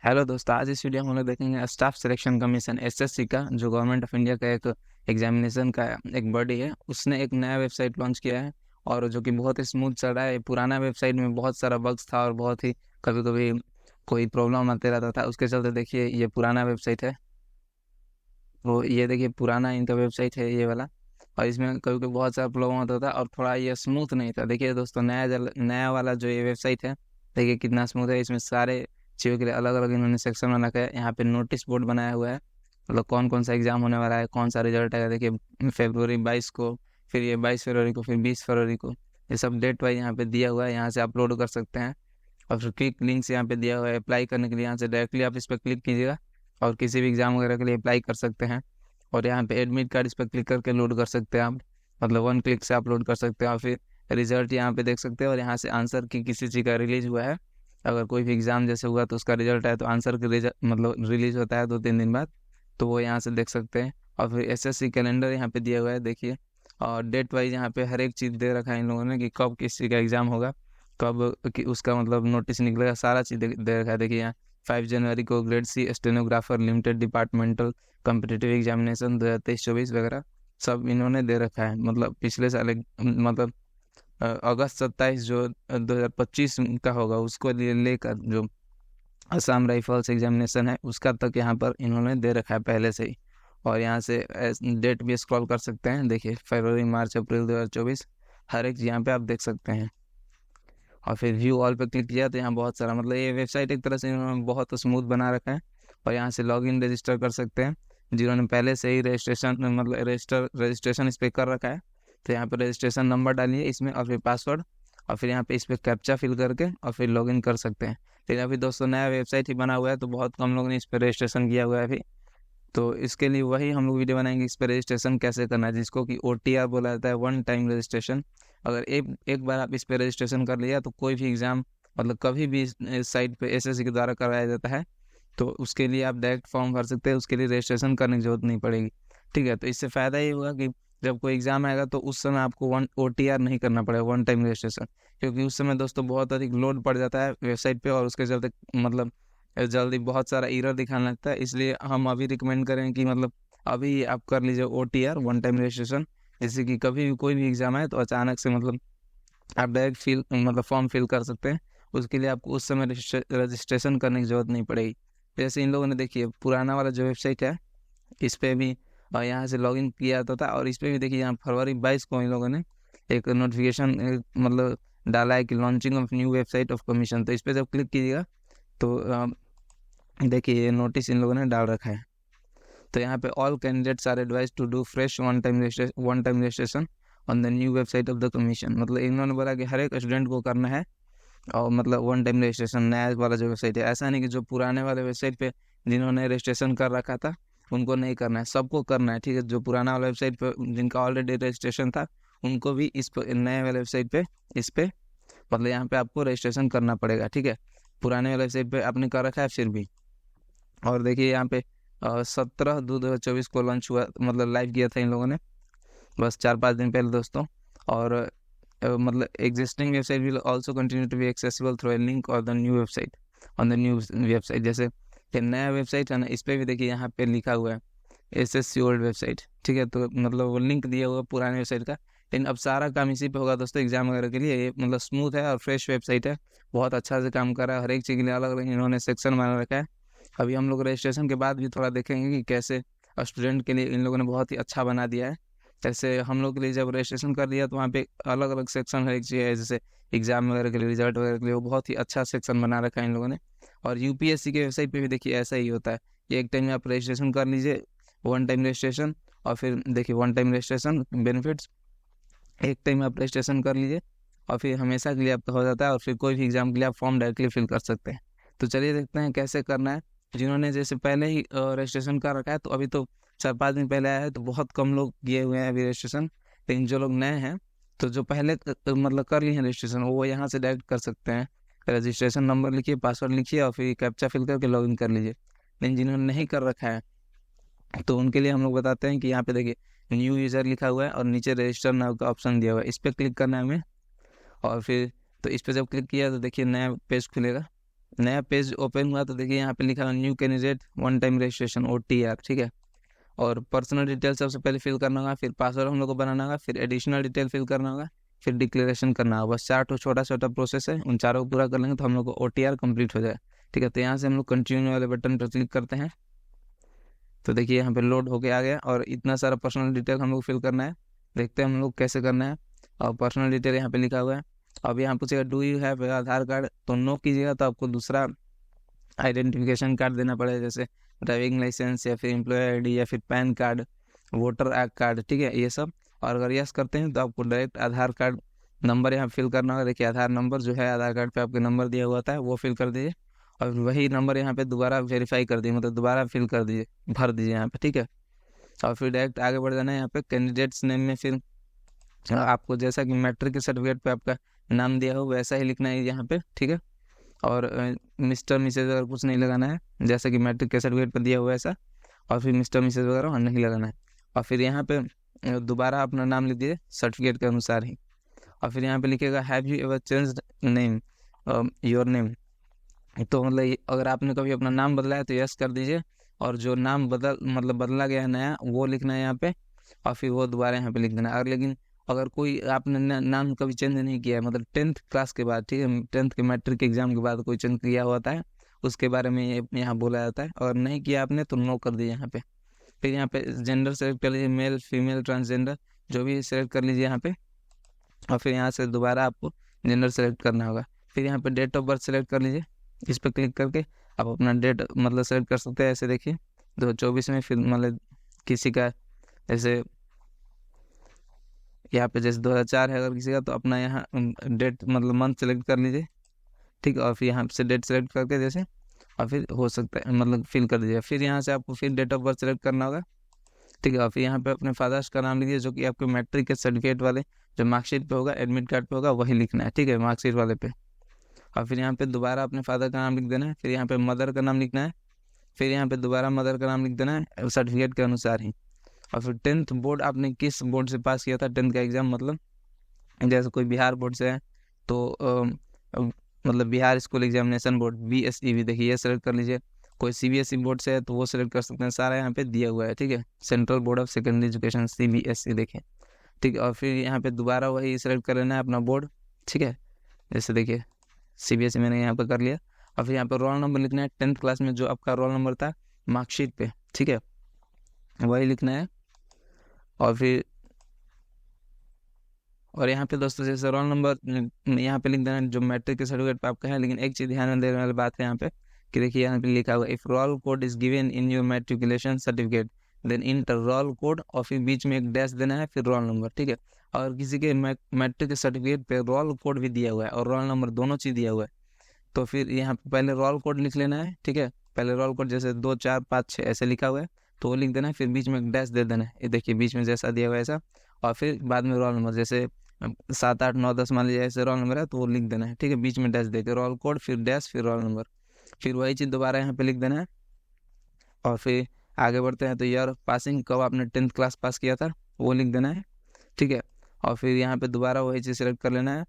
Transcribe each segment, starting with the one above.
Hello दोस्तों, आज इस वीडियो में हम लोग देखेंगे स्टाफ सिलेक्शन कमीशन एसएससी का, जो गवर्नमेंट ऑफ इंडिया का एक एग्जामिनेशन का एक बॉडी है। उसने एक नया वेबसाइट लॉन्च किया है और जो कि बहुत ही स्मूथ चल रहा है। पुराना वेबसाइट में बहुत सारा बग्स था और बहुत ही कभी कभी कोई प्रॉब्लम आते रहता था। उसके चलते देखिए ये पुराना वेबसाइट है। तो ये देखिए पुराना इनका वेबसाइट है ये वाला। और इसमें कभी कभी बहुत सारा प्रॉब्लम होता था और थोड़ा ये स्मूथ नहीं था। देखिए दोस्तों, नया वाला जो ये वेबसाइट है, देखिए कितना स्मूथ है। इसमें सारे चीज़ों के लिए अलग अलग इन्होंने सेक्शन बना के यहाँ पे नोटिस बोर्ड बनाया हुआ है। मतलब कौन कौन सा एग्जाम होने वाला है, कौन सा रिजल्ट आएगा। देखिए February 22 को, फिर ये 22 फरवरी को, फिर 20 फरवरी को, ये सब डेट वाइज यहाँ पे दिया हुआ है। यहाँ से अपलोड कर सकते हैं। और फिर क्लिक लिंक्स यहाँ पे दिया हुआ है अप्लाई करने के लिए। यहाँ से डायरेक्टली आप इस पर क्लिक कीजिएगा और किसी भी एग्जाम वगैरह के लिए अप्लाई कर सकते हैं। और यहाँ पे एडमिट कार्ड इस पर क्लिक करके लोड कर सकते हैं आप। मतलब वन क्लिक से अपलोड कर सकते हैं और फिर रिजल्ट यहाँ पे देख सकते हैं। और यहाँ से आंसर की किसी चीज़ का रिलीज हुआ है, अगर कोई भी एग्जाम जैसे हुआ तो उसका रिजल्ट है, तो आंसर का मतलब रिलीज होता है 2-3 दिन बाद, तो वो यहाँ से देख सकते हैं। और फिर एसएससी कैलेंडर यहाँ पे दिया हुआ है देखिए। और डेट वाइज यहाँ पे हर एक चीज़ दे रखा है इन लोगों ने कि कब किस चीज़ का एग्जाम होगा, कब कि उसका मतलब नोटिस निकलेगा, सारा चीज़ दे रखा है। देखिए यहाँ 5 जनवरी को grade C stenographer limited departmental competitive examination 2023-24 वगैरह सब इन्होंने दे रखा है। मतलब पिछले साल मतलब अगस्त 27 जो 2025 का होगा उसको लेकर जो असम राइफल्स एग्जामिनेशन है उसका तक यहाँ पर इन्होंने दे रखा है पहले से ही। और यहाँ से डेट भी स्क्रॉल कर सकते हैं। देखिए फरवरी, मार्च, अप्रैल 2024 हर एक यहाँ पे आप देख सकते हैं। और फिर व्यू ऑल पे क्लिक किया तो यहाँ बहुत सारा, मतलब ये वेबसाइट एक तरह से इन्होंने बहुत स्मूथ बना रखा है। और यहाँ से लॉगिन रजिस्टर कर सकते हैं जिन्होंने पहले से ही रजिस्ट्रेशन मतलब रजिस्ट्रेशन इस पर कर रखा है। तो यहाँ पे रजिस्ट्रेशन नंबर डालिए इसमें और फिर पासवर्ड, और फिर यहाँ पे इस पर कैप्चा फिल करके और फिर लॉगिन कर सकते हैं। लेकिन अभी दोस्तों नया वेबसाइट ही बना हुआ है तो बहुत कम लोगों ने इस पर रजिस्ट्रेशन किया हुआ है अभी। तो इसके लिए वही हम लोग वीडियो बनाएंगे, इस पर रजिस्ट्रेशन कैसे करना है, जिसको कि OTR बोला जाता है, वन टाइम रजिस्ट्रेशन। अगर एक एक बार आप इस पर रजिस्ट्रेशन कर लिया तो कोई भी एग्ज़ाम मतलब कभी भी इस साइट पे एसएससी के द्वारा कराया जाता है, तो उसके लिए आप डायरेक्ट फॉर्म भर सकते हैं, उसके लिए रजिस्ट्रेशन करने की जरूरत नहीं पड़ेगी। ठीक है, तो इससे फ़ायदा ये होगा कि जब कोई एग्ज़ाम आएगा तो उस समय आपको वन OTR नहीं करना पड़ेगा, वन टाइम रजिस्ट्रेशन। क्योंकि उस समय दोस्तों बहुत अधिक लोड पड़ जाता है वेबसाइट पे और उसके चलते मतलब जल्दी बहुत सारा एरर दिखाने लगता है। इसलिए हम अभी रिकमेंड करें कि मतलब अभी आप कर लीजिए OTR, वन टाइम रजिस्ट्रेशन। जैसे कि कभी भी कोई भी एग्जाम आए तो अचानक से मतलब आप डायरेक्ट फॉर्म फिल कर सकते हैं। उसके लिए आपको उस समय रजिस्ट्रेशन करने की जरूरत नहीं पड़ेगी। जैसे इन लोगों ने देखिए पुराना वाला जो वेबसाइट है इस पे भी यहाँ से लॉगिन किया जाता था। और इस पे भी देखिए यहाँ फरवरी 22 को इन लोगों ने एक नोटिफिकेशन मतलब डाला है कि launching of new website of commission. तो इस पे जब क्लिक कीजिएगा तो देखिए ये नोटिस इन लोगों ने डाल रखा है। तो यहाँ पे all candidates are advise to do fresh one time registration on the new website of the commission. मतलब इन्होंने बोला कि हर एक स्टूडेंट को करना है और मतलब वन टाइम रजिस्ट्रेशन नया वाला जो वेबसाइट है। ऐसा नहीं कि जो पुराने वाले वेबसाइट पे जिन्होंने रजिस्ट्रेशन कर रखा था उनको नहीं करना है, सबको करना है। ठीक है, जो पुराना वाला वेबसाइट पे जिनका ऑलरेडी रजिस्ट्रेशन था उनको भी इस नए वाले वेबसाइट पे इस पे मतलब यहाँ पे आपको रजिस्ट्रेशन करना पड़ेगा। ठीक है, पुराने वाले वेबसाइट पे आपने कर रखा है फिर भी। और देखिए यहाँ पे 17/2/2024 को लॉन्च हुआ, मतलब लाइव किया था इन लोगों ने बस 4-5 दिन पहले दोस्तों। और मतलब existing website will also continue to be accessible through a link और the new website on the new website. जैसे ये नया वेबसाइट है ना, इस पे भी देखिए यहाँ पे लिखा हुआ है एसएससी ओल्ड वेबसाइट। ठीक है, तो मतलब वो लिंक दिया हुआ है पुराने वेबसाइट का। लेकिन अब सारा काम इसी पे होगा दोस्तों एग्जाम वगैरह के लिए। ये मतलब स्मूथ है और फ्रेश वेबसाइट है, बहुत अच्छा से काम कर रहा है। हर एक चीज़ के लिए अलग अलग इन्होंने सेक्शन बना रखा है। अभी हम लोग रजिस्ट्रेशन के बाद भी थोड़ा देखेंगे कि कैसे स्टूडेंट के लिए इन लोगों ने बहुत ही अच्छा बना दिया है। जैसे हम लोग के लिए जब रजिस्ट्रेशन कर लिया तो वहाँ पे अलग अलग सेक्शन हर एक चीज़ है, जैसे एग्जाम वगैरह के लिए, रिजल्ट वगैरह के लिए, वो बहुत ही अच्छा सेक्शन बना रखा है इन लोगों ने। और यूपीएससी के वेबसाइट पे भी देखिए ऐसा ही होता है कि एक टाइम में आप रजिस्ट्रेशन कर लीजिए, वन टाइम रजिस्ट्रेशन। और फिर देखिए वन टाइम रजिस्ट्रेशन बेनिफिट्स, एक टाइम आप रजिस्ट्रेशन कर लीजिए और फिर हमेशा के लिए आपका हो जाता है। और फिर कोई भी एग्जाम के लिए आप फॉर्म डायरेक्टली फिल कर सकते हैं। तो चलिए देखते हैं कैसे करना है। जिन्होंने जैसे पहले ही रजिस्ट्रेशन कर रखा है तो अभी तो 4-5 दिन पहले आया है तो बहुत कम लोग किए हुए हैं अभी रजिस्ट्रेशन। लेकिन जो लोग नए हैं तो जो पहले मतलब कर लिए हैं रजिस्ट्रेशन वो यहाँ से डायरेक्ट कर सकते हैं। रजिस्ट्रेशन नंबर लिखिए, पासवर्ड लिखिए और फिर कैप्चा फिल करके लॉगिन कर लीजिए। लेकिन जिन्होंने नहीं कर रखा है तो उनके लिए हम लोग बताते हैं कि यहाँ पे देखिए न्यू यूज़र लिखा हुआ है और नीचे रजिस्टर नाउ का ऑप्शन दिया हुआ है, इस पर क्लिक करना है हमें। और फिर तो इस पर जब क्लिक किया तो देखिए नया पेज खुलेगा। नया पेज ओपन हुआ तो देखिए यहाँ पे लिखा है new candidate one time registration OTR, ठीक है। और पर्सनल डिटेल सबसे पहले फिल करना होगा, फिर पासवर्ड हम लोग को बनाना होगा, फिर एडिशनल डिटेल फिल करना होगा, फिर डिक्लेरेशन करना होगा। बस 4 छोटा छोटा प्रोसेस है, उन चारों को पूरा कर लेंगे तो हम लोग को OTR कंप्लीट हो जाए, ठीक है। तो यहाँ से हम लोग कंटिन्यू वाले बटन पर क्लिक करते हैं। तो देखिए यहाँ पे लोड होके आ गया और इतना सारा पर्सनल डिटेल हम लोग फिल करना है। देखते हैं हम लोग कैसे करना है। और पर्सनल डिटेल यहाँ पे लिखा हुआ है। अब यहाँ पूछेगा do you have Aadhaar card, तो नो कीजिएगा तो आपको दूसरा आइडेंटिफिकेशन कार्ड देना पड़ेगा, जैसे ड्राइविंग लाइसेंस या फिर एम्प्लॉय ID या फिर pan card, voter I card, ठीक है, ये सब। और अगर यस करते हैं तो आपको डायरेक्ट आधार कार्ड नंबर यहाँ फिल करना होगा। देखिए आधार नंबर जो है आधार कार्ड पे आपके नंबर दिया हुआ था वो फिल कर दीजिए, और वही नंबर यहाँ पे दोबारा वेरीफाई कर दीजिए, मतलब दोबारा फिल कर दीजिए, भर दीजिए यहाँ पे, ठीक है। और फिर डायरेक्ट आगे बढ़ जाना है। यहाँ पे कैंडिडेट्स नेम में फिर आपको जैसा कि मैट्रिक के सर्टिफिकेट पे आपका नाम दिया हो वैसा ही लिखना है यहाँ पे, ठीक है। और मिस्टर मिसेज अगर कुछ नहीं लगाना है, जैसा कि मैट्रिक के सर्टिफिकेट पर दिया हुआ है ऐसा। और फिर मिस्टर मिसेज वगैरह नहीं लगाना है। और फिर यहाँ पे दोबारा अपना नाम लिख दीजिए सर्टिफिकेट के अनुसार ही। और फिर यहाँ पे लिखेगा have you ever changed name, your name. तो मतलब अगर आपने कभी अपना नाम बदला है तो यस कर दीजिए, और जो नाम बदला गया है नया वो लिखना है यहाँ पे, और फिर वो दोबारा यहाँ पे लिख देना है। और लेकिन अगर कोई आपने नाम कभी चेंज नहीं किया है, मतलब 10th क्लास के बाद, ठीक है, 10th के मैट्रिक एग्जाम के बाद कोई चेंज किया होता है, उसके बारे में ये यहाँ बोला जाता है। और नहीं किया आपने तो नो कर दीजिए यहाँ पे। फिर यहाँ पे जेंडर सेलेक्ट कर लीजिए, मेल फीमेल ट्रांसजेंडर जो भी सेलेक्ट कर लीजिए यहाँ पे। और फिर यहाँ से दोबारा आपको जेंडर सेलेक्ट करना होगा। फिर यहाँ पे डेट ऑफ बर्थ सेलेक्ट कर लीजिए, इस पर क्लिक करके आप अपना डेट मतलब सेलेक्ट कर सकते हैं। ऐसे देखिए 2024 में, फिर मतलब किसी का जैसे यहाँ पे जैसे 2004 है अगर किसी का, तो अपना यहाँ डेट मतलब मंथ सेलेक्ट कर लीजिए, ठीक है। और फिर यहाँ से डेट सेलेक्ट करके जैसे, और फिर हो सकता है मतलब फिल कर दीजिए। फिर यहाँ से आपको फिर डेट ऑफ बर्थ सेलेक्ट करना होगा, ठीक है। और फिर यहाँ पे अपने फादर्स का नाम लिखिए, जो कि आपके मैट्रिक के सर्टिफिकेट वाले जो मार्कशीट पे होगा, एडमिट कार्ड पे होगा, वही लिखना है, ठीक है, मार्कशीट वाले पे। और फिर यहाँ पे दोबारा अपने फादर का नाम लिख देना है, फिर यहाँ पे मदर का नाम लिखना है, फिर यहाँ पे दोबारा मदर का नाम लिख देना है सर्टिफिकेट के अनुसार ही। और फिर 10th बोर्ड आपने किस बोर्ड से पास किया था 10th का एग्जाम, मतलब जैसे कोई बिहार बोर्ड से है तो मतलब Bihar school examination board BSEB, देखिए ये सेलेक्ट कर लीजिए। कोई CBSE बोर्ड से है तो वो सेलेक्ट कर सकते हैं, सारा यहाँ पे दिया हुआ है, ठीक है। Central board of secondary education CBSE, देखिए, ठीक है। और फिर यहाँ पे दोबारा वही सेलेक्ट कर लेना है अपना बोर्ड, ठीक है। जैसे देखिए CBSE मैंने यहाँ पे कर लिया। और फिर यहाँ पे रोल नंबर लिखना है 10th क्लास में जो आपका रोल नंबर था मार्कशीट पे, ठीक है, वही लिखना है। और फिर और यहाँ पे दोस्तों जैसे रोल नंबर यहाँ पे लिख देना है जो मैट्रिक के सर्टिफिकेट पे आपका है। लेकिन एक चीज़ ध्यान में देने वाली बात है यहाँ पे कि देखिए यहाँ पे लिखा हुआ if roll code is given in your matriculation certificate then inter roll code, और फिर बीच में एक डैश देना है, फिर रोल नंबर, ठीक है। और किसी के मैट्रिक के सर्टिफिकेट पे रोल कोड भी दिया हुआ है और रोल नंबर दोनों चीज़ दिया हुआ है, तो फिर यहाँ पे पहले रोल कोड लिख लेना है, ठीक है। पहले रोल कोड जैसे 2 4 5 6 ऐसे लिखा हुआ है तो वो लिख देना है, फिर बीच में एक डैश दे देना है, ये देखिए बीच में जैसा दिया हुआ है ऐसा। और फिर बाद में रोल नंबर जैसे 7 8 9 10 मान लीजिए ऐसे रोल नंबर है तो वो लिख देना है, ठीक है, बीच में डैश देके रोल कोड फिर डैश फिर रोल नंबर, फिर वही चीज़ दोबारा यहाँ पे लिख देना है। और फिर आगे बढ़ते हैं तो ईयर पासिंग, कब आपने 10th क्लास पास किया था वो लिख देना है, ठीक है। और फिर यहाँ पे दोबारा वही चीज़ सेलेक्ट कर लेना है।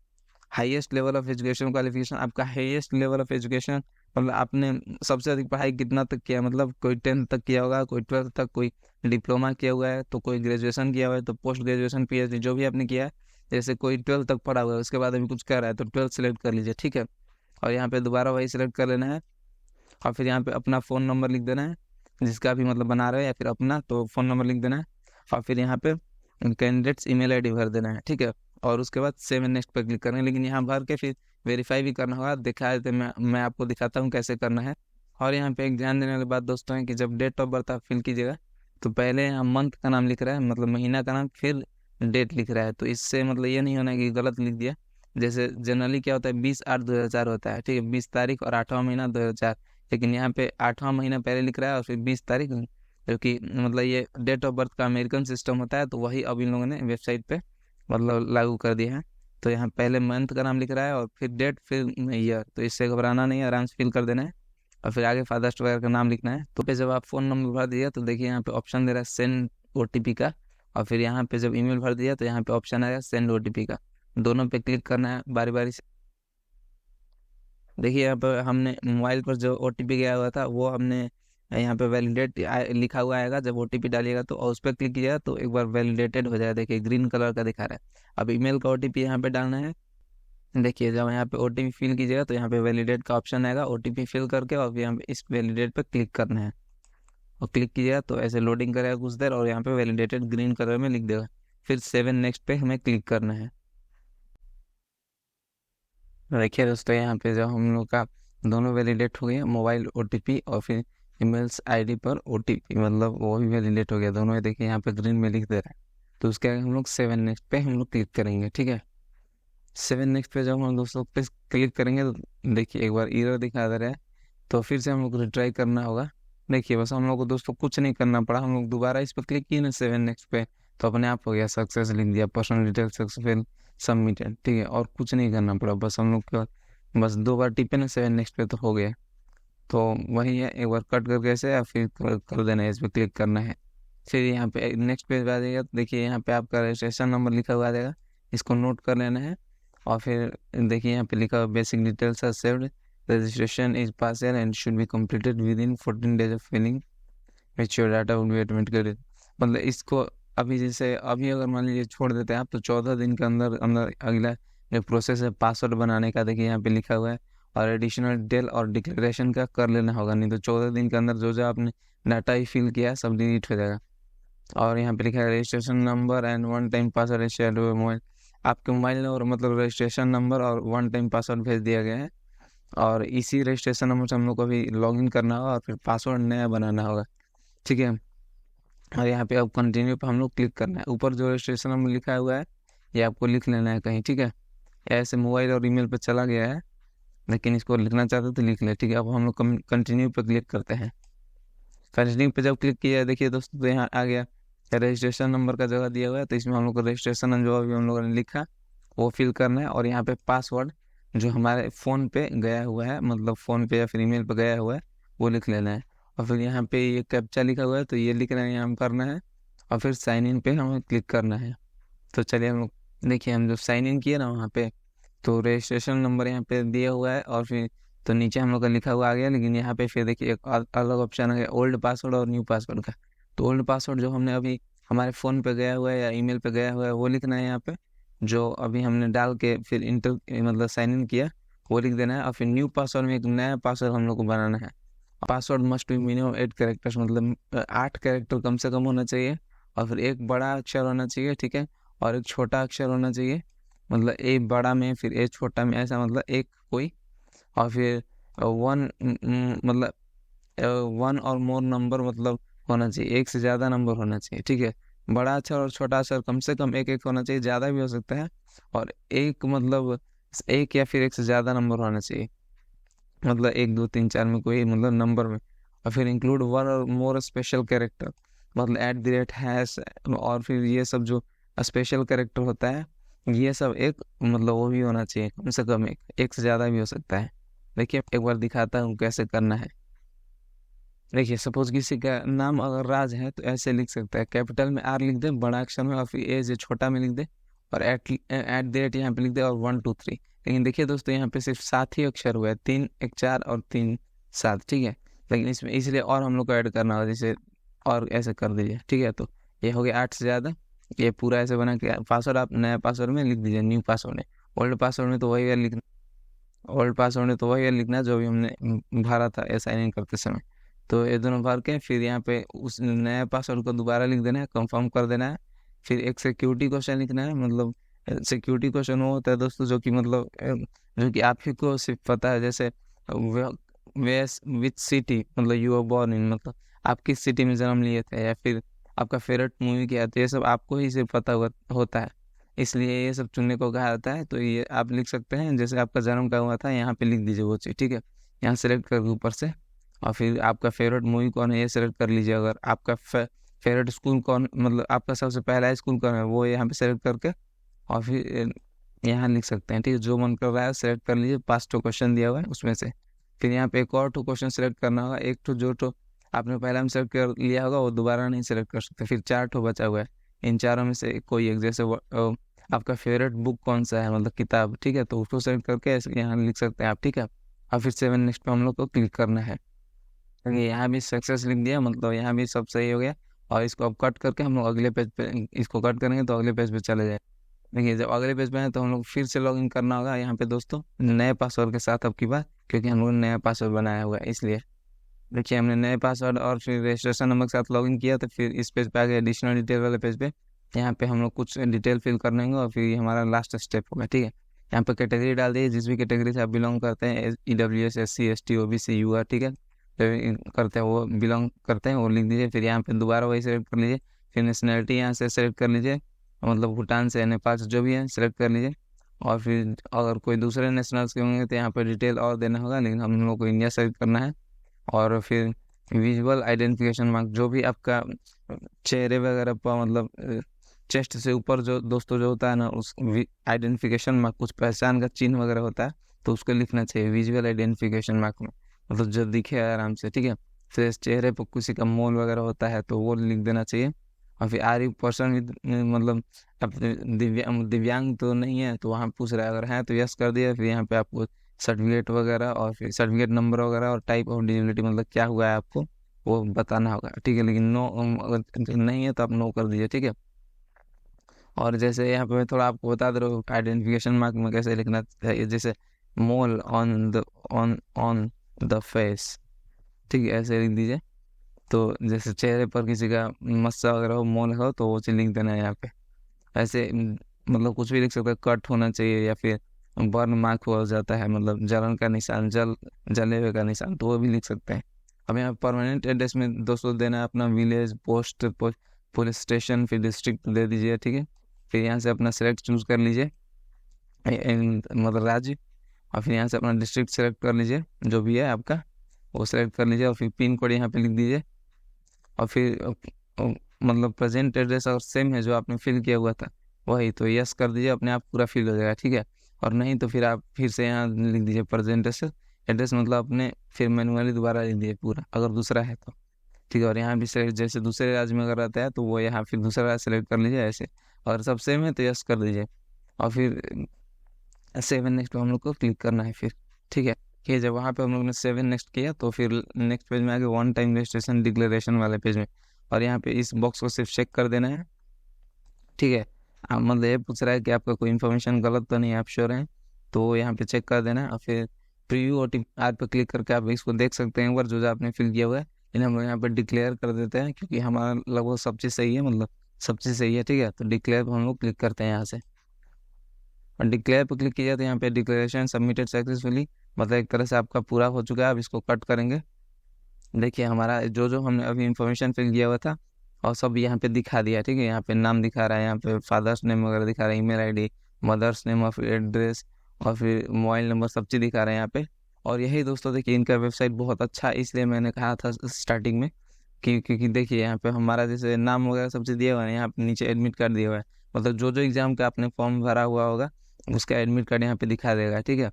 Highest level of education qualification, आपका हाईएस्ट लेवल ऑफ एजुकेशन मतलब आपने सबसे अधिक पढ़ाई कितना तक किया, मतलब कोई 10th तक किया होगा, कोई 12th तक, कोई डिप्लोमा किया हुआ है, तो कोई ग्रेजुएशन किया हुआ है, तो पोस्ट ग्रेजुएशन PhD जो भी आपने किया है। जैसे कोई 12th तक पढ़ा हुआ है उसके बाद अभी कुछ कर रहा है तो 12th सेलेक्ट कर लीजिए, ठीक है। और यहाँ पे दोबारा वही सेलेक्ट कर लेना है। और फिर यहाँ पे अपना फ़ोन नंबर लिख देना है, जिसका भी मतलब बना रहे हो या फिर अपना, तो फ़ोन नंबर लिख देना है। और फिर यहाँ पे कैंडिडेट्स ईमेल ID भर देना है, ठीक है। और उसके बाद सेव एंड नेक्स्ट पे क्लिक करना है, लेकिन यहाँ भर के फिर वेरीफाई भी करना होगा। दिखा देते मैं आपको दिखाता हूँ कैसे करना है। और यहाँ पे एक ध्यान देने वाली बात दोस्तों है कि जब डेट ऑफ बर्थ आप फिल कीजिएगा तो पहले यहाँ मंथ का नाम लिख रहा है, मतलब महीना का नाम, फिर डेट लिख रहा है, तो इससे मतलब ये नहीं होना कि गलत लिख दिया। जैसे जनरली क्या होता है 20/8/2004 होता है, ठीक है, 20 तारीख और 8वां महीना 2004, लेकिन यहाँ पे 8वां महीना पहले लिख रहा है और फिर 20 तारीख, जो कि मतलब ये डेट ऑफ बर्थ का अमेरिकन सिस्टम होता है, तो वही अब इन लोगों ने वेबसाइट पे मतलब लागू कर दिया है। तो यहाँ पहले मंथ का नाम लिख रहा है और फिर डेट फिर ईयर, तो इससे घबराना नहीं है, आराम से फिल कर देना है। और फिर आगे फादर्स वगैरह का नाम लिखना है। तो पे जब आप फ़ोन नंबर भर दिया तो देखिए यहाँ पे ऑप्शन दे रहा है सेंड OTP का, और फिर यहाँ पे जब ईमेल भर दिया तो यहाँ पे ऑप्शन आएगा सेंड OTP का, दोनों पे क्लिक करना है बारी बारी से। देखिए यहाँ पर हमने मोबाइल पर जो ओटीपी गया हुआ था वो हमने यहाँ पे वैलिडेट लिखा हुआ आएगा। जब ओटीपी डालिएगा तो उस पर क्लिक कीजिएगा तो एक बार वैलिडेटेड हो जाएगा। देखिए ग्रीन कलर का दिखा रहा है। अब ईमेल का ओटीपी यहाँ पे डालना है। देखिए जब यहाँ पे ओटीपी फिल कीजिएगा तो यहाँ पे वैलिडेट का ऑप्शन आएगा। ओटीपी फिल करके और यहाँ पे इस वैलिडेट पे क्लिक करना है और क्लिक कीजिएगा तो ऐसे लोडिंग करेगा कुछ देर और यहाँ पे वैलिडेटेड ग्रीन कलर में लिख देगा। फिर 7 नेक्स्ट पे हमें क्लिक करना है। देखिए दोस्तों यहाँ पे जब हम लोग का दोनों वैलिडेट हो गया, मोबाइल ओटीपी और फिर ईमेल्स आईडी पर ओटीपी, मतलब वो भी वैलिडेट हो गया दोनों। देखिए यहाँ पे ग्रीन में लिख दे रहा है। तो उसके आगे हम लोग 7 नेक्स्ट पे हम लोग क्लिक करेंगे। ठीक है, 7 नेक्स्ट पे जब हम दोस्तों पे क्लिक करेंगे तो देखिए एक बार एरर दिखा दे रहा है। तो फिर से हम लोग को रिट्राई करना होगा। देखिए बस हम लोग को दोस्तों कुछ नहीं करना पड़ा, हम लोग दोबारा इस पर क्लिक किए ना 7 नेक्स्ट पे, तो अपने आप हो गया सक्सेस लिख दिया, पर्सनल डिटेल सक्सेसफुल सबमिटेड। ठीक है, और कुछ नहीं करना पड़ा, बस हम लोग को बस 2 बार टिपे ना 7 नेक्स्ट पे तो हो गया। तो वही है, एक बार कट करके ऐसे या फिर कर देना है, इस पर क्लिक करना है। फिर यहाँ पे नेक्स्ट पेज आ जाएगा। तो देखिए यहाँ पे आपका रजिस्ट्रेशन नंबर लिखा हुआ आ जाएगा, इसको नोट कर लेना है। और फिर देखिए यहाँ पे लिखा हुआ basic details are saved, registration is passing and should be completed within 14 days of filling which your data would be automatically. मतलब इसको अभी जैसे अभी अगर मान लीजिए छोड़ देते हैं आप तो 14 दिन के अंदर अंदर अगला जो प्रोसेस है पासवर्ड बनाने का, देखिए यहाँ पे लिखा हुआ है। और एडिशनल डिटेल और डिक्लेरेशन का कर लेना होगा, नहीं तो 14 दिन के अंदर जो जो आपने डाटा ही फिल किया है सब डिलीट हो जाएगा। और यहाँ पे लिखा है registration number and one time password share mobile. आपके मोबाइल नंबर मतलब रजिस्ट्रेशन नंबर और वन टाइम पासवर्ड भेज दिया गया है। और इसी रजिस्ट्रेशन नंबर से हम लोग को अभी लॉगिन करना होगा और फिर पासवर्ड नया बनाना होगा। ठीक है, और यहाँ पे अब कंटिन्यू पे हम लोग क्लिक करना है। ऊपर जो रजिस्ट्रेशन नंबर लिखा हुआ है ये आपको लिख लेना है कहीं। ठीक है, ऐसे मोबाइल और ईमेल पे चला गया है, लेकिन इसको लिखना चाहते तो लिख ले। ठीक है, अब हम लोग कंटिन्यू पे क्लिक करते हैं। कंटिन्यू पे जब क्लिक किया देखिए दोस्तों तो यहाँ आ गया रजिस्ट्रेशन नंबर का जगह दिया हुआ है। तो इसमें हम लोग को रजिस्ट्रेशन जो अभी हम लोगों ने लिखा वो फिल करना है। और यहाँ पे पासवर्ड जो हमारे फ़ोन पे गया हुआ है, मतलब फ़ोन पे या फिर ईमेल पे गया हुआ है, वो लिख लेना है। और फिर यहाँ पे ये कैप्चा लिखा हुआ है तो ये लिखना है, यहाँ करना है। और फिर साइन इन पे हमें क्लिक करना है। तो चलिए हम लोग देखिए, हम जो साइन इन किए ना वहाँ पे तो रजिस्ट्रेशन नंबर यहाँ पे दिया हुआ है और फिर तो नीचे हम लोग का लिखा हुआ आ गया। लेकिन यहाँ पे फिर देखिए एक अलग ऑप्शन है ओल्ड पासवर्ड और न्यू पासवर्ड का। तो ओल्ड पासवर्ड जो हमने अभी हमारे फ़ोन पे गया हुआ है या ईमेल पे गया हुआ है वो लिखना है यहाँ पे, जो अभी हमने डाल के फिर इंटर मतलब साइन इन किया वो लिख देना है। और फिर न्यू पासवर्ड में एक नया पासवर्ड हम लोग को बनाना है। Password must be minimum 8 characters, मतलब 8 कैरेक्टर कम से कम होना चाहिए। और फिर एक बड़ा अक्षर होना चाहिए। ठीक है, और एक छोटा अक्षर होना चाहिए, मतलब ए बड़ा में फिर ए छोटा में, ऐसा मतलब एक कोई। और फिर वन मतलब वन और मोर नंबर मतलब होना चाहिए, एक से ज़्यादा नंबर होना चाहिए। ठीक है, बड़ा अक्षर और छोटा अक्षर कम से कम एक एक होना चाहिए, ज़्यादा भी हो सकता है। और एक मतलब एक या फिर एक से ज़्यादा नंबर होना चाहिए, मतलब 1 2 3 4 में कोई मतलब नंबर में। और फिर इंक्लूड वन और मोर स्पेशल कैरेक्टर, मतलब एट द रेट हैश। और फिर ये सब जो स्पेशल कैरेक्टर होता है ये सब एक मतलब वो भी होना चाहिए, कम से कम एक से ज़्यादा भी हो सकता है। देखिए एक बार दिखाता हूँ कैसे करना है। देखिए सपोज किसी का नाम अगर राज है तो ऐसे लिख सकता है, कैपिटल में आर लिख दे बड़ा अक्षर में, और फिर ए जो छोटा में लिख दे, और एट द रेट यहाँ पे लिख दे और 1 2 3। लेकिन देखिए दोस्तों यहाँ पे सिर्फ 7 ही अक्षर हुआ है, 3 1 4 और 3 7। ठीक है, लेकिन इसमें इसलिए और हम लोग को ऐड करना होगा, जैसे और ऐसे कर दीजिए। ठीक है, तो ये हो गया 8 से ज़्यादा। ये पूरा ऐसे बना के पासवर्ड आप नया पासवर्ड में लिख दीजिए, न्यू पासवर्ड में। ओल्ड पासवर्ड में तो वही है लिखना, ओल्ड पासवर्ड में तो वही है लिखना जो भी हमने भरा था साइन इन करते समय। तो ये दोनों भर के फिर यहाँ पे उस नया पासवर्ड को दोबारा लिख देना है, कंफर्म कर देना है। फिर एक सिक्योरिटी क्वेश्चन लिखना है, मतलब सिक्योरिटी क्वेश्चन वो होता है दोस्तों जो कि मतलब जो कि आप ही को सिर्फ पता है, जैसे विच सिटी मतलब यू आर बोर्न इन, मतलब आप किस सिटी में जन्म लिए थे, या फिर आपका फेवरेट मूवी क्या है, तो ये सब आपको ही सिर्फ पता होता है। इसलिए ये सब चुनने को कहा जाता है। तो ये आप लिख सकते हैं, जैसे आपका जन्म का हुआ था यहाँ पे लिख दीजिए वो चीज़। ठीक है, यहाँ सेलेक्ट कर ऊपर से। और फिर आपका फेवरेट मूवी कौन है ये सेलेक्ट कर लीजिए। अगर आपका फेवरेट स्कूल कौन, मतलब आपका सबसे पहला स्कूल कौन है वो यहाँ पे सेलेक्ट करके और फिर यहाँ लिख सकते हैं। ठीक है, जो मन कर रहा है सेलेक्ट कर लीजिए, 5 ठो क्वेश्चन दिया हुआ है उसमें से। फिर यहाँ पे एक और ठो क्वेश्चन सेलेक्ट करना होगा, एक ठो जो ठो आपने पहला में सेलेक्ट कर लिया होगा वो दोबारा नहीं सेलेक्ट कर सकते। फिर 4 ठो बचा हुआ है, इन चारों में से कोई एक, जैसे आपका फेवरेट बुक कौन सा है मतलब किताब। ठीक है, तो उसको सेलेक्ट करके ऐसे यहाँ लिख सकते हैं आप। ठीक है, और फिर 7 नेक्स्ट पे हम लोग को क्लिक करना है। देखिए यहाँ भी सक्सेस लिख दिया, मतलब यहाँ भी सब सही हो गया। और इसको अब कट करके हम लोग अगले पेज पे इसको कट करेंगे तो अगले पेज पे चले जाए। देखिए जब अगले पेज पे है तो हम लोग फिर से लॉगिन करना होगा यहाँ पे दोस्तों, नए पासवर्ड के साथ अब की बार, क्योंकि हम लोग ने नया पासवर्ड बनाया हुआ है इसलिए। देखिए हमने नए पासवर्ड और फिर रजिस्ट्रेशन नंबर के साथ लॉगिन किया, तो फिर इस पेज पे आ गए एडिशनल डिटेल वाले पेज पे। यहाँ पे हम लोग कुछ डिटेल फिल करने होंगे और फिर ये हमारा लास्ट स्टेप होगा, ठीक है। यहाँ पे कैटेगरी डाल दीजिए, जिस भी कैटेगरी से आप बिलोंग करते हैं, EWS SC ST OBC UR, ठीक है, तो करते हैं वो बिलोंग करते हैं वो लिख दीजिए। फिर यहाँ पे दोबारा वही सेलेक्ट कर लीजिए। फिर नेशनलिटी यहाँ से सेलेक्ट कर लीजिए, मतलब भूटान से नेपाल से जो भी है सेलेक्ट कर लीजिए। और फिर अगर कोई दूसरे नेशनल्स के होंगे तो यहाँ पर डिटेल और देना होगा, लेकिन हम लोग को इंडिया सेलेक्ट करना है। और फिर विजुअल आइडेंटिफिकेशन मार्क, जो भी आपका चेहरे वगैरह पर, मतलब चेस्ट से ऊपर जो दोस्तों जो होता है ना, उस आइडेंटिफिकेशन मार्क, कुछ पहचान का चिन्ह वगैरह होता है, तो उसको लिखना चाहिए विजुअल आइडेंटिफिकेशन मार्क में, मतलब जो दिखे आराम से, ठीक है। फिर चेहरे पर किसी का मोल वगैरह होता है तो वो लिख देना चाहिए। और फिर आर यू पर्सन विद, मतलब अब दिव्यांग तो नहीं है तो वहाँ पूछ रहा है, अगर है तो यस कर दिया। फिर यहाँ पे आपको सर्टिफिकेट वगैरह और फिर सर्टिफिकेट नंबर वगैरह और टाइप ऑफ डिसेबिलिटी, मतलब क्या हुआ है आपको वो बताना होगा, ठीक है। लेकिन नो, अगर नहीं है तो आप नो कर दीजिए, ठीक है। और जैसे यहाँ पे मैं थोड़ा आपको बता दे रहा हूँ आइडेंटिफिकेशन मार्क में कैसे लिखना चाहिए, जैसे मोल ऑन द फेस, ठीक है, ऐसे लिख दीजिए। तो जैसे चेहरे पर किसी का मस्सा वगैरह हो, मोल हो, तो वो चीज लिख देना है यहाँ पे। ऐसे मतलब कुछ भी लिख सकते हैं, कट होना चाहिए या फिर बर्न मार्क हो जाता है, मतलब जलन का निशान, जले हुए का निशान, तो वो भी लिख सकते हैं। अब यहाँ परमानेंट एड्रेस में दोस्तों देना है अपना विलेज, पोस्ट, पुलिस स्टेशन, फिर डिस्ट्रिक्ट दे दीजिए, ठीक है। फिर यहाँ से अपना सेलेक्ट चूज कर लीजिए, मतलब राज्य। और फिर यहाँ से अपना डिस्ट्रिक्ट सेलेक्ट कर लीजिए, जो भी है आपका वो सेलेक्ट कर लीजिए। और फिर पिन कोड यहाँ पे लिख दीजिए। और फिर मतलब प्रेजेंट एड्रेस अगर सेम है जो आपने फिल किया हुआ था वही, तो यस कर दीजिए, अपने आप पूरा फिल हो जाएगा, ठीक है। और नहीं तो फिर आप फिर से यहाँ लिख दीजिए प्रेजेंट एड्रेस, मतलब अपने फिर मैनुअली दोबारा लिख दीजिए पूरा, अगर दूसरा है तो, ठीक है। और यहाँ भी सेलेक्ट, जैसे दूसरे राज्य में अगर रहता है तो वो यहाँ फिर दूसरा राज्य सेलेक्ट कर लीजिए ऐसे। और सब सेम है तो यस कर दीजिए। और फिर 7 नेक्स्ट पे हम लोग को क्लिक करना है फिर, ठीक है। कि जब वहाँ पे हम लोग ने 7 नेक्स्ट किया तो फिर नेक्स्ट पेज में आगे वन टाइम रजिस्ट्रेशन डिक्लेरेशन वाले पेज में, और यहाँ पे इस बॉक्स को सिर्फ चेक कर देना है, ठीक है। मतलब ये पूछ रहा है कि आपका कोई इन्फॉर्मेशन गलत तो नहीं, आप श्योर हैं, तो यहाँ पे चेक कर देना है। और फिर प्रीव्यू OTR पे क्लिक करके आप इसको देख सकते हैं एक बार, जो जो आपने फिल किया हुआ है। लेकिन हम लोग यहाँ पे डिक्लेयर कर देते हैं, क्योंकि हमारा लगभग सब चीज़ सही है, मतलब सब चीज़ सही है, ठीक है। तो डिक्लेयर पर हम लोग क्लिक करते हैं यहाँ से, और डिक्लेयर पर क्लिक किया तो यहाँ पे डिक्लेरेशन सबमिटेड सक्सेसफुली, मतलब एक तरह से आपका पूरा हो चुका है। अब इसको कट करेंगे। देखिए हमारा जो जो हमने अभी इंफॉर्मेशन फिल किया हुआ था और सब यहाँ पे दिखा दिया, ठीक है। यहाँ पे नाम दिखा रहा है, यहाँ पे फादर्स नेम वगैरह दिखा रहा है, email ID, मदर्स नेम और फिर एड्रेस और फिर मोबाइल नंबर, सब चीज़ दिखा रहे हैं यहाँ पे। और यही दोस्तों देखिए इनका वेबसाइट बहुत अच्छा है, इसलिए मैंने कहा था स्टार्टिंग में क्योंकि देखिए यहाँ पे हमारा जैसे नाम वगैरह सब चीज़ दिया हुआ है, यहाँ पे नीचे एडमिट कार्ड दिया हुआ है, मतलब जो जो एग्जाम का आपने फॉर्म भरा हुआ होगा उसका एडमिट कार्ड यहाँ पे दिखा देगा, ठीक है।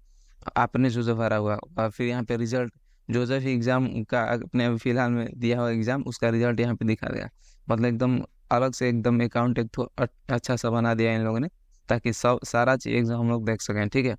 आपने जो जो भरा हुआ और फिर यहाँ पे रिजल्ट, जो जो भी एग्जाम का अपने अभी फिलहाल में दिया हुआ एग्जाम, उसका रिजल्ट यहाँ पे दिखा देगा। मतलब एकदम अलग से एकदम अकाउंट एक तो अच्छा सा बना दिया इन लोगों ने, ताकि सब सारा चीज एग्जाम हम लोग देख सकें, ठीक है।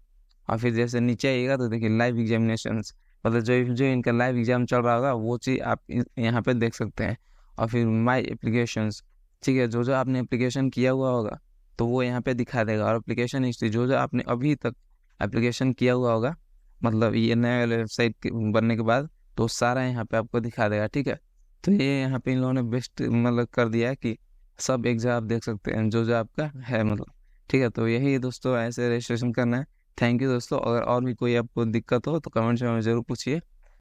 और फिर जैसे नीचे आइएगा तो देखिए लाइव एग्जामिनेशन, मतलब जो जो इनका लाइव एग्जाम चल रहा होगा वो चीज़ आप यहाँ पे देख सकते हैं। और फिर माई एप्लीकेशंस, ठीक है, जो जो आपने एप्लीकेशन किया हुआ होगा तो वो यहाँ पे दिखा देगा। और एप्लीकेशन हिस्ट्री, जो जो आपने अभी तक एप्लीकेशन किया हुआ होगा, मतलब ये नए वाले वेबसाइट बनने के बाद, तो सारा यहाँ पे आपको दिखा देगा, ठीक है। तो ये यहाँ पे इन लोगों ने बेस्ट मतलब कर दिया है कि सब एग्जाम आप देख सकते हैं जो जो आपका है, मतलब, ठीक है। तो यही दोस्तों ऐसे रजिस्ट्रेशन करना है। थैंक यू दोस्तों, अगर और भी कोई आपको दिक्कत हो तो कमेंट्स में जरूर पूछिए।